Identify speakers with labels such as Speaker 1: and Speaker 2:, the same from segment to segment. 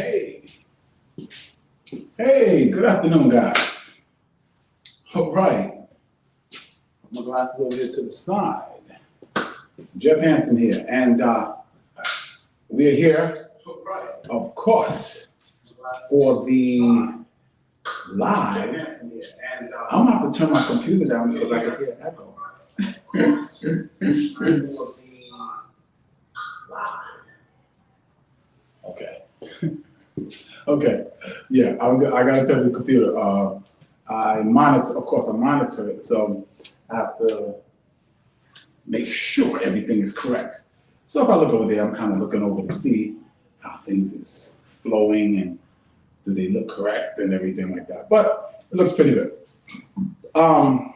Speaker 1: Hey, hey, good afternoon, guys. All right, put my glasses over here to the side. Jeff Hansen here, and we are here, of course, for the live. I'm gonna have to turn my computer down because I can hear echo. Okay. Okay. Yeah, I gotta tell the computer. I monitor, of course, I monitor it, so I have to make sure everything is correct. So if I look over there, I'm kind of looking over to see how things is flowing and do they look correct and everything like that. But it looks pretty good. For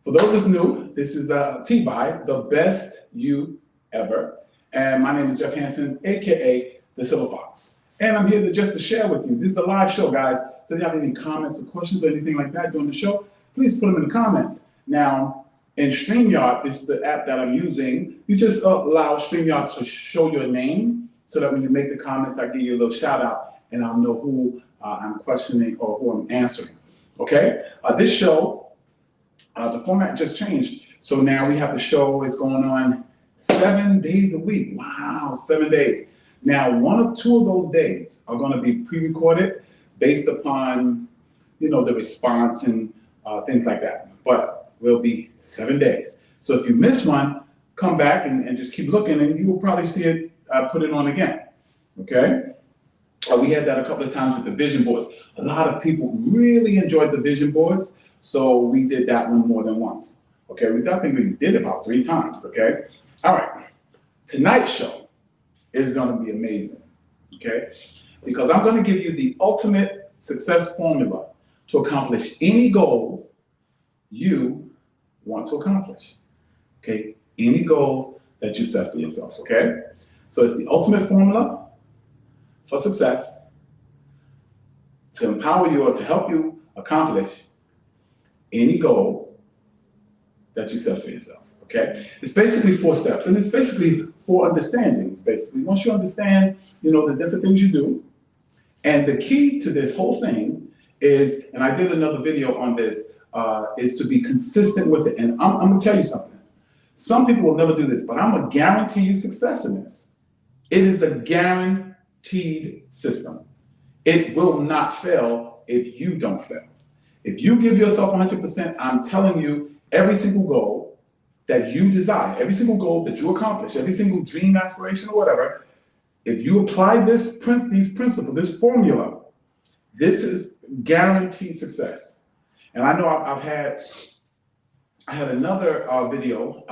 Speaker 1: those that's new, this is TBYE, the best you ever. And my name is Jeff Hansen, AKA the Silver Fox. And I'm here just to share with you. This is a live show, guys. So if you have any comments or questions or anything like that during the show, please put them in the comments. Now, in StreamYard, this is the app that I'm using. You just allow StreamYard to show your name so that when you make the comments, I give you a little shout out and I'll know who I'm questioning or who I'm answering. Okay? This show, the format just changed. So now we have the show is going on 7 days a week. Wow, 7 days. Now, one of two of those days are going to be pre-recorded based upon, the response and things like that. But will be 7 days. So if you miss one, come back and just keep looking and you will probably see it, put it on again, okay? We had that a couple of times with the vision boards. A lot of people really enjoyed the vision boards, so we did that one more than once, okay? I think we did about 3 times, okay? All right, tonight's show is gonna be amazing, okay? Because I'm gonna give you the ultimate success formula to accomplish any goals you want to accomplish, okay? Any goals that you set for yourself, okay? So it's the ultimate formula for success to empower you or to help you accomplish any goal that you set for yourself, okay? It's basically 4 steps, and it's basically 4 understandings, basically. Once you understand, the different things you do, and the key to this whole thing is, and I did another video on this, is to be consistent with it. And I'm gonna tell you something. Some people will never do this, but I'm gonna guarantee you success in this. It is a guaranteed system. It will not fail if you don't fail. If you give yourself 100%, I'm telling you, every single goal that you desire, every single goal that you accomplish, every single dream, aspiration, or whatever, if you apply these principles, this formula, this is guaranteed success. And I know I had another video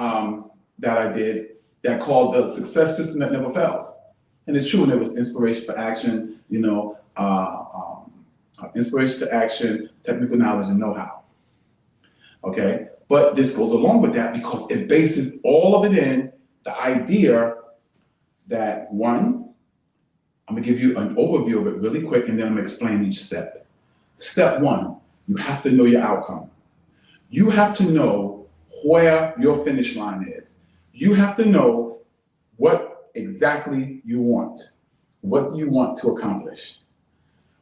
Speaker 1: that I did that called the success system that never fails. And it's true, and it was inspiration for action, inspiration to action, technical knowledge and know-how. Okay, but this goes along with that because it bases all of it in the idea that, one, I'm gonna give you an overview of it really quick and then I'm gonna explain each step. Step 1, you have to know your outcome. You have to know where your finish line is. You have to know what exactly you want, what you want to accomplish.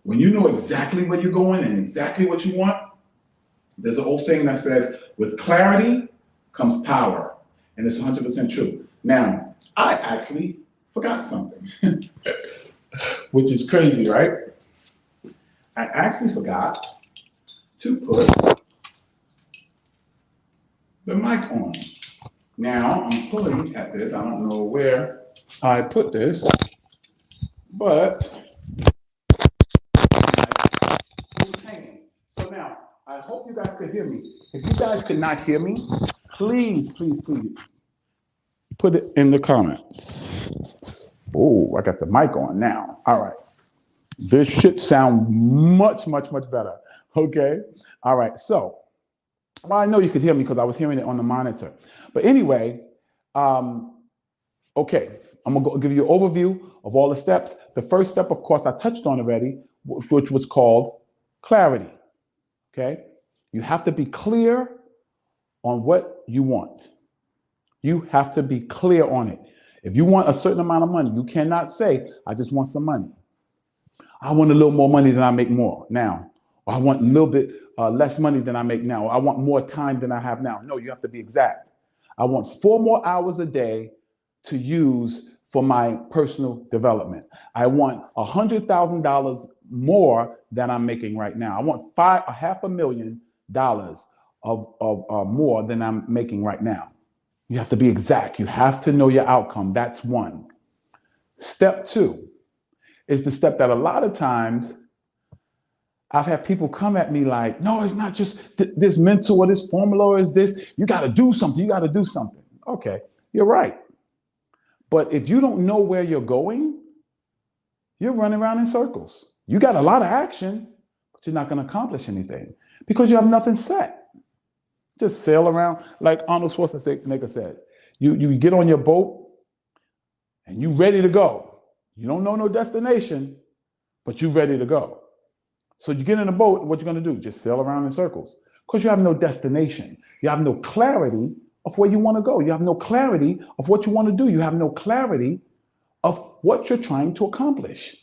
Speaker 1: When you know exactly where you're going and exactly what you want, there's an old saying that says, with clarity comes power. And it's 100% true. Now, I actually forgot something, which is crazy, right? I actually forgot to put the mic on. Now, I'm pulling at this. I don't know where I put this, but it's hanging. So now, I hope you guys can hear me. If you guys could not hear me, please, please, please, put it in the comments. Oh, I got the mic on now. All right. This should sound much, much, much better. Okay. All right. So, well, I know you could hear me because I was hearing it on the monitor. But anyway, okay, I'm gonna give you an overview of all the steps. The first step, of course, I touched on already, which was called clarity. Okay. You have to be clear on what you want. You have to be clear on it. If you want a certain amount of money, you cannot say, I just want some money. I want a little more money than I make more now. Or I want a little bit less money than I make now. Or I want more time than I have now. No, you have to be exact. I want 4 more hours a day to use for my personal development. I want $100,000 more than I'm making right now. I want $500,000 of more than I'm making right now. You have to be exact. You have to know your outcome. That's one. Step 2 is the step that a lot of times I've had people come at me like, no, it's not just this mental or this formula or is this. You got to do something. You got to do something. Okay, you're right. But if you don't know where you're going, you're running around in circles. You got a lot of action, but you're not going to accomplish anything because you have nothing set. Just sail around like Arnold Schwarzenegger said. You get on your boat and you ready to go. You don't know no destination, but you ready to go. So you get in a boat, what you're going to do? Just sail around in circles because you have no destination. You have no clarity of where you want to go. You have no clarity of what you want to do. You have no clarity of what you're trying to accomplish.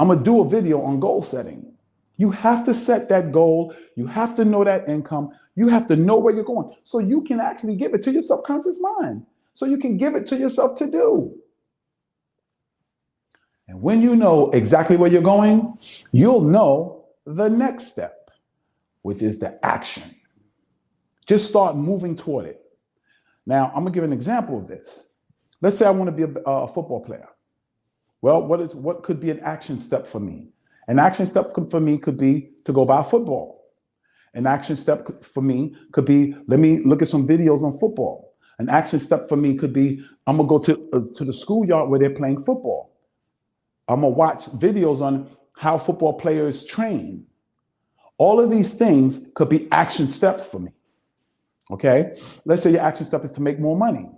Speaker 1: I'm going to do a video on goal setting. You have to set that goal. You have to know that income. You have to know where you're going so you can actually give it to your subconscious mind. So you can give it to yourself to do. And when you know exactly where you're going, you'll know the next step, which is the action. Just start moving toward it. Now, I'm going to give an example of this. Let's say I want to be a football player. Well, what could be an action step for me? An action step for me could be to go buy football. An action step for me could be, let me look at some videos on football. An action step for me could be, I'm going to go to the schoolyard where they're playing football. I'm going to watch videos on how football players train. All of these things could be action steps for me. Okay? Let's say your action step is to make more money.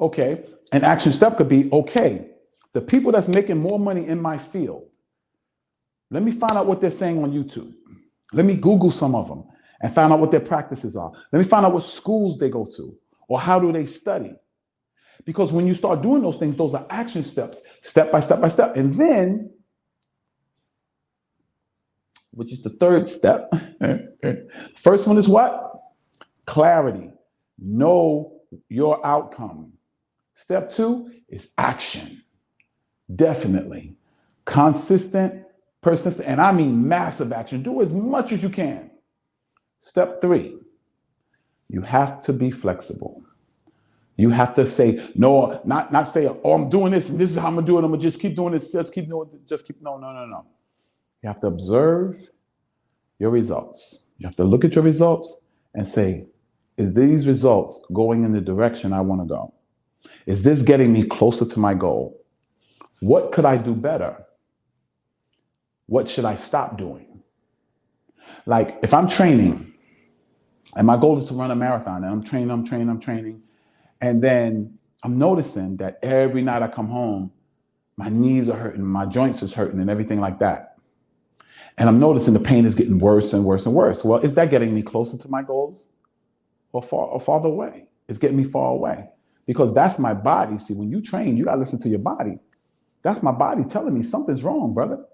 Speaker 1: Okay, an action step could be, okay, the people that's making more money in my field, let me find out what they're saying on YouTube. Let me Google some of them and find out what their practices are. Let me find out what schools they go to or how do they study. Because when you start doing those things, those are action steps, step by step by step. And then, which is the third step, first one is what? Clarity. Know your outcome. Step 2 is action. Definitely. Consistent, persistent, and I mean massive action. Do as much as you can. Step 3, you have to be flexible. You have to say, no, not say, oh, I'm doing this and this is how I'm gonna do it. I'm gonna just keep doing this, no. You have to observe your results. You have to look at your results and say, is these results going in the direction I want to go? Is this getting me closer to my goal? What could I do better? What should I stop doing? Like if I'm training and my goal is to run a marathon and I'm training, and then I'm noticing that every night I come home, my knees are hurting, my joints is hurting and everything like that. And I'm noticing the pain is getting worse and worse and worse. Well, is that getting me closer to my goals or farther away? It's getting me far away because that's my body. See, when you train, you gotta listen to your body. That's my body telling me something's wrong, brother.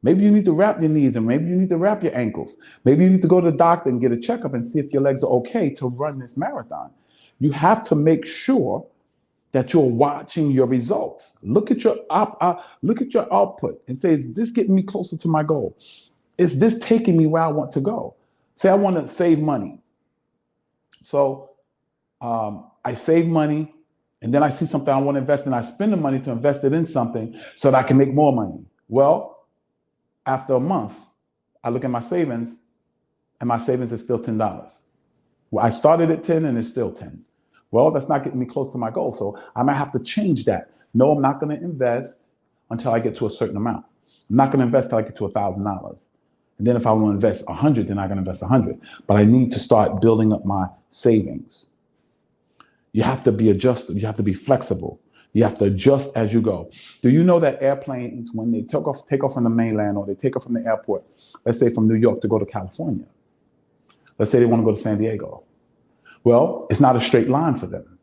Speaker 1: Maybe you need to wrap your knees and maybe you need to wrap your ankles. Maybe you need to go to the doctor and get a checkup and see if your legs are okay to run this marathon. You have to make sure that you're watching your results. Look at your output and say, is this getting me closer to my goal? Is this taking me where I want to go? Say I want to save money. So I save money and then I see something I want to invest in. I spend the money to invest it in something so that I can make more money. Well, after a month, I look at my savings and my savings is still $10. Well, I started at 10 and it's still 10. Well, that's not getting me close to my goal. So I might have to change that. No, I'm not going to invest until I get to a certain amount. I'm not going to invest until I get to $1,000. And then if I want to invest 100, then I'm going to invest 100. But I need to start building up my savings. You have to be adjusted. You have to be flexible. You have to adjust as you go. Do you know that airplanes, when they take off from the mainland or they take off from the airport, let's say from New York to go to California, let's say they want to go to San Diego. Well, it's not a straight line for them.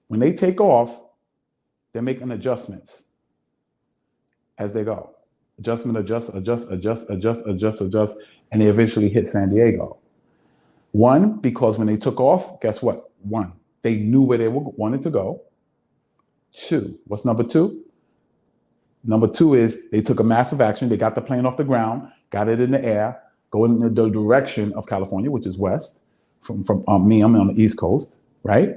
Speaker 1: When they take off, they're making adjustments. as they go. Adjustment, adjust, adjust, adjust, adjust, adjust, adjust, and they eventually hit San Diego. One, because when they took off, guess what? One, they knew where they wanted to go. Two, what's number two? Number two is they took a massive action. They got the plane off the ground, got it in the air, going in the direction of California, which is west. From me, I'm on the East Coast, right?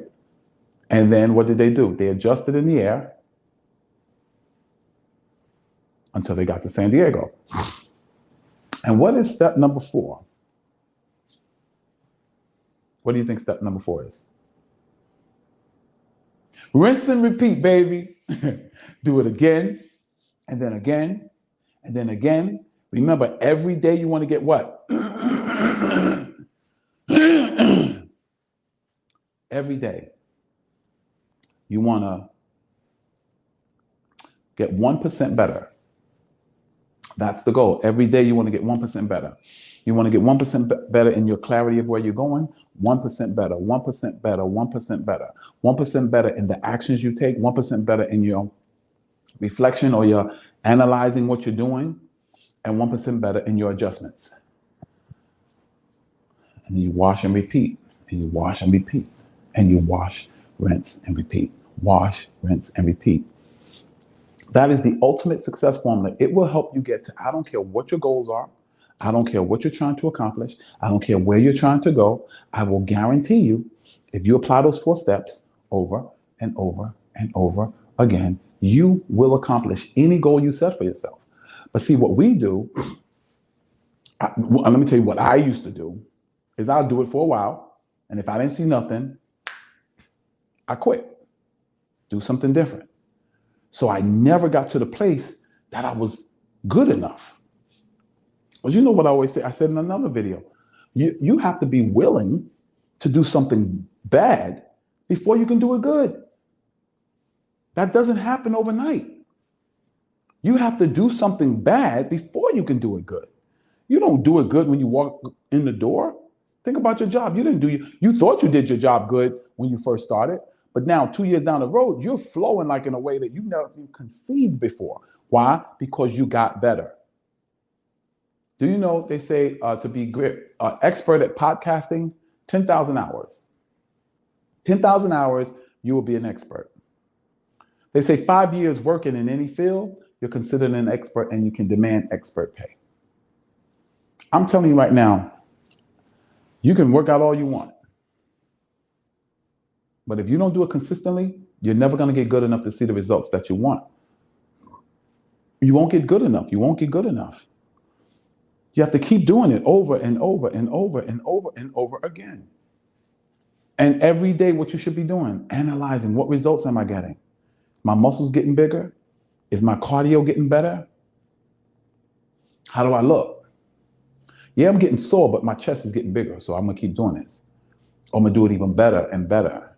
Speaker 1: And then what did they do? They adjusted in the air until they got to San Diego. And what is step number 4? What do you think step number 4 is? Rinse and repeat, baby. Do it again, and then again, and then again. Remember, every day you want to get what? Every day you want to get 1% better. That's the goal. Every day you want to get 1% better. You want to get 1% better in your clarity of where you're going, 1% better, 1% better, 1% better, 1% better in the actions you take, 1% better in your reflection or your analyzing what you're doing, and 1% better in your adjustments. And you wash and repeat, and you wash and repeat, and you wash, rinse, and repeat. Wash, rinse, and repeat. That is the ultimate success formula. It will help you get to, I don't care what your goals are. I don't care what you're trying to accomplish. I don't care where you're trying to go. I will guarantee you, if you apply those 4 steps over and over and over again, you will accomplish any goal you set for yourself. But see, what we do, let me tell you what I used to do, is I'll do it for a while. And if I didn't see nothing, I quit. Do something different. So I never got to the place that I was good enough. But you know what I always say? I said in another video, you have to be willing to do something bad before you can do it good. That doesn't happen overnight. You have to do something bad before you can do it good. You don't do it good when you walk in the door. Think about your job. You thought you did your job good when you first started, but now 2 years down the road, you're flowing like in a way that you never conceived before. Why? Because you got better. Do you know they say to be expert at podcasting, 10,000 hours. 10,000 hours, you will be an expert. They say 5 years working in any field, you're considered an expert and you can demand expert pay. I'm telling you right now, you can work out all you want. But if you don't do it consistently, you're never going to get good enough to see the results that you want. You won't get good enough. You won't get good enough. You have to keep doing it over and over and over and over and over again. And every day, what you should be doing, analyzing what results am I getting? My muscles getting bigger? Is my cardio getting better? How do I look? Yeah, I'm getting sore, but my chest is getting bigger, so I'm gonna keep doing this. I'm gonna do it even better and better.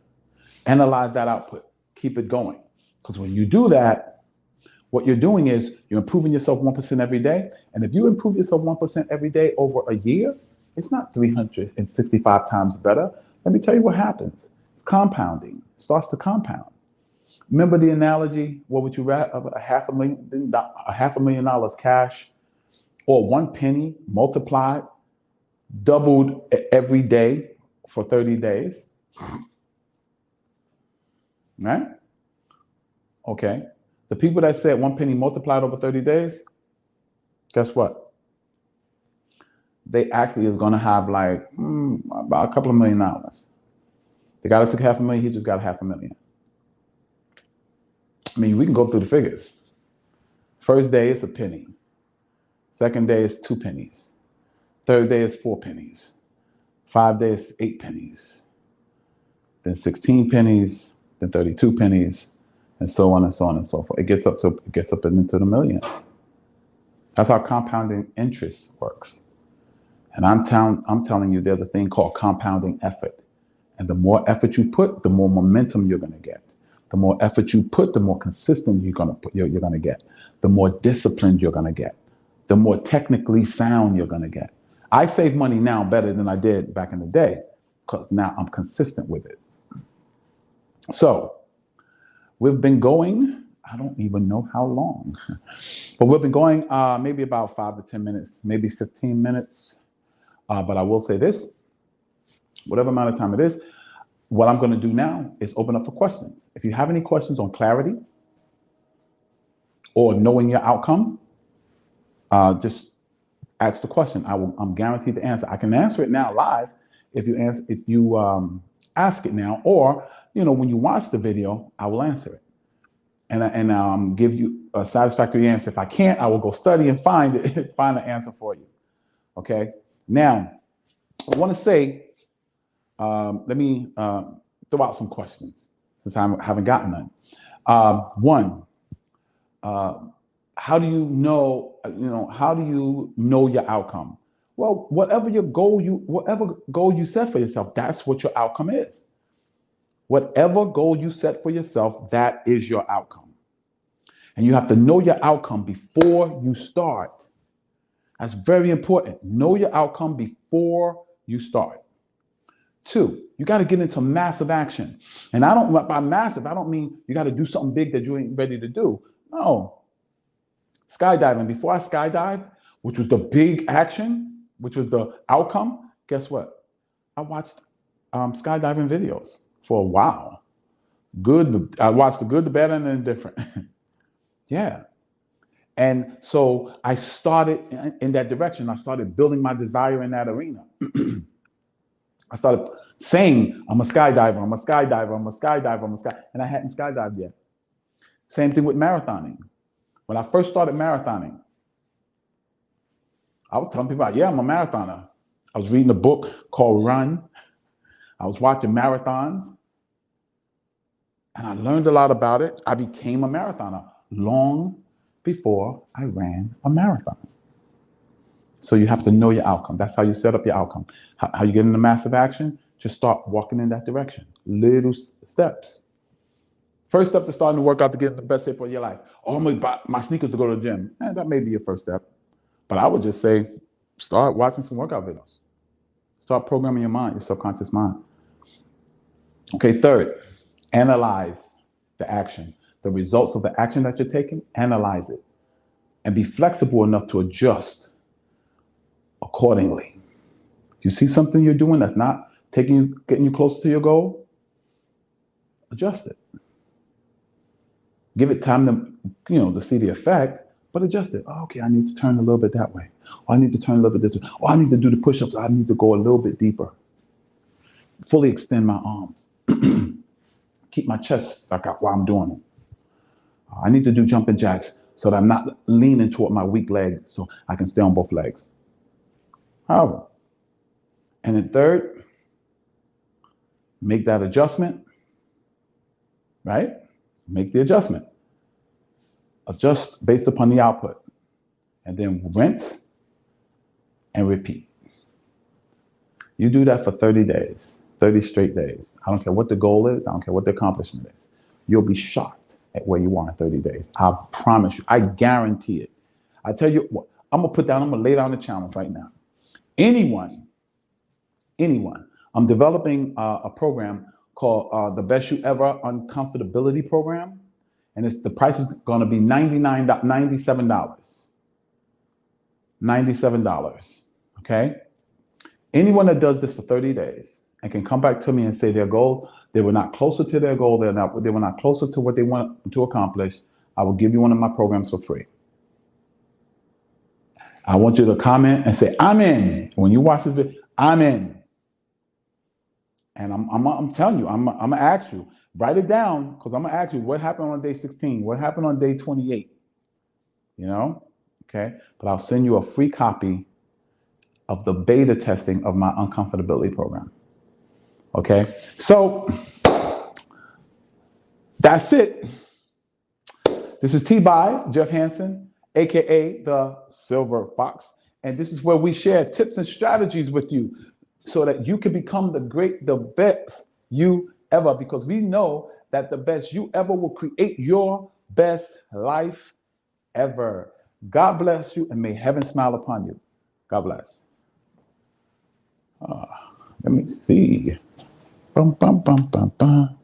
Speaker 1: Analyze that output. Keep it going. Because when you do that, what you're doing is you're improving yourself 1% every day. And if you improve yourself 1% every day over a year, it's not 365 times better. Let me tell you what happens. It's compounding. It starts to compound. Remember the analogy? What would you rather? $500,000 cash, or 1 penny multiplied, doubled every day for 30 days? Right? Okay. The people that said 1 penny multiplied over 30 days, guess what? They actually is going to have like about a couple of $1 million. The guy that took $500,000, he just got $500,000. I mean, we can go through the figures. First day is a penny. Second day is 2 pennies. Third day is 4 pennies. 5 days, 8 pennies. Then 16 pennies. Then 32 pennies. And so on and so on and so forth. It gets up into the millions. That's how compounding interest works. And I'm telling you, there's a thing called compounding effort. And the more effort you put, the more momentum you're going to get. The more effort you put, the more consistent you're going to get. The more disciplined you're going to get. The more technically sound you're going to get. I save money now better than I did back in the day because now I'm consistent with it. So we've been going
Speaker 2: I don't even know how long, but we've been going maybe about 5 to 10 minutes, maybe 15 minutes. But I will say this, whatever amount of time it is, what I'm going to do now is open up for questions. If you have any questions on clarity or knowing your outcome, just ask the question. I'm guaranteed to answer. I can answer it now live if you ask it now, or when you watch the video, I will answer it and give you a satisfactory answer. If I can't, I will go study and find it, find the answer for you. Okay. Now, I want to say, let me throw out some questions since I haven't gotten none. One, how do you know? How do you know your outcome? Well, whatever goal you set for yourself, that's what your outcome is. Whatever goal you set for yourself, that is your outcome. And you have to know your outcome before you start. That's very important. Know your outcome before you start. 2, you got to get into massive action. And by massive, I don't mean you got to do something big that you ain't ready to do. No. Skydiving. Before I skydived, which was the big action, which was the outcome, guess what? I watched skydiving videos for a while. I watched the good, the bad, and the indifferent. Yeah. And so I started in that direction. I started building my desire in that arena. I started saying, I'm a skydiver, I'm a skydiver, I'm a skydiver, I'm a sky, and I hadn't skydived yet. Same thing with marathoning. When I first started marathoning, I was telling people, yeah, I'm a marathoner. I was reading a book called Run. I was watching marathons, and I learned a lot about it. I became a marathoner long before I ran a marathon. So you have to know your outcome. That's how you set up your outcome. How you get into massive action? Just start walking in that direction. Little steps. First step to starting to work out to get in the best shape of your life. Oh, I'm going to buy my sneakers to go to the gym. That may be your first step. But I would just say, start watching some workout videos. Start programming your mind, your subconscious mind. Okay, 3rd, analyze the action. The results of the action that you're taking, analyze it. And be flexible enough to adjust accordingly. If you see something you're doing that's not getting you closer to your goal, adjust it. Give it time to see the effect, but adjust it. Oh, okay, I need to turn a little bit that way. Or I need to turn a little bit this way. Or I need to do the push-ups. I need to go a little bit deeper. Fully extend my arms. Keep my chest stuck out while I'm doing it. I need to do jumping jacks so that I'm not leaning toward my weak leg so I can stay on both legs. However, and then 3rd, make that adjustment, right? Make the adjustment. Adjust based upon the output. And then rinse and repeat. You do that for 30 days, 30 straight days. I don't care what the goal is. I don't care what the accomplishment is. You'll be shocked at where you are in 30 days. I promise you. I guarantee it. I tell you what, I'm going to lay down the challenge right now. Anyone, I'm developing a program called the Best You Ever Uncomfortability Program. And the price is going to be $97. $97. Okay? Anyone that does this for 30 days and can come back to me and say their goal, they were not closer to their goal, they were not closer to what they want to accomplish, I will give you one of my programs for free. I want you to comment and say, I'm in. When you watch this video, I'm in. And I'm telling you, I'm going to ask you, write it down, because I'm going to ask you what happened on day 16, what happened on day 28, okay? But I'll send you a free copy of the beta testing of my uncomfortability program, okay? So that's it. This is TBYE, Jeff Hansen, AKA the Silver Fox. And this is where we share tips and strategies with you so that you can become the best you ever, because we know that the best you ever will create your best life ever. God bless you, and may heaven smile upon you. God bless. Let me see. Bum, bum, bum, bum, bum.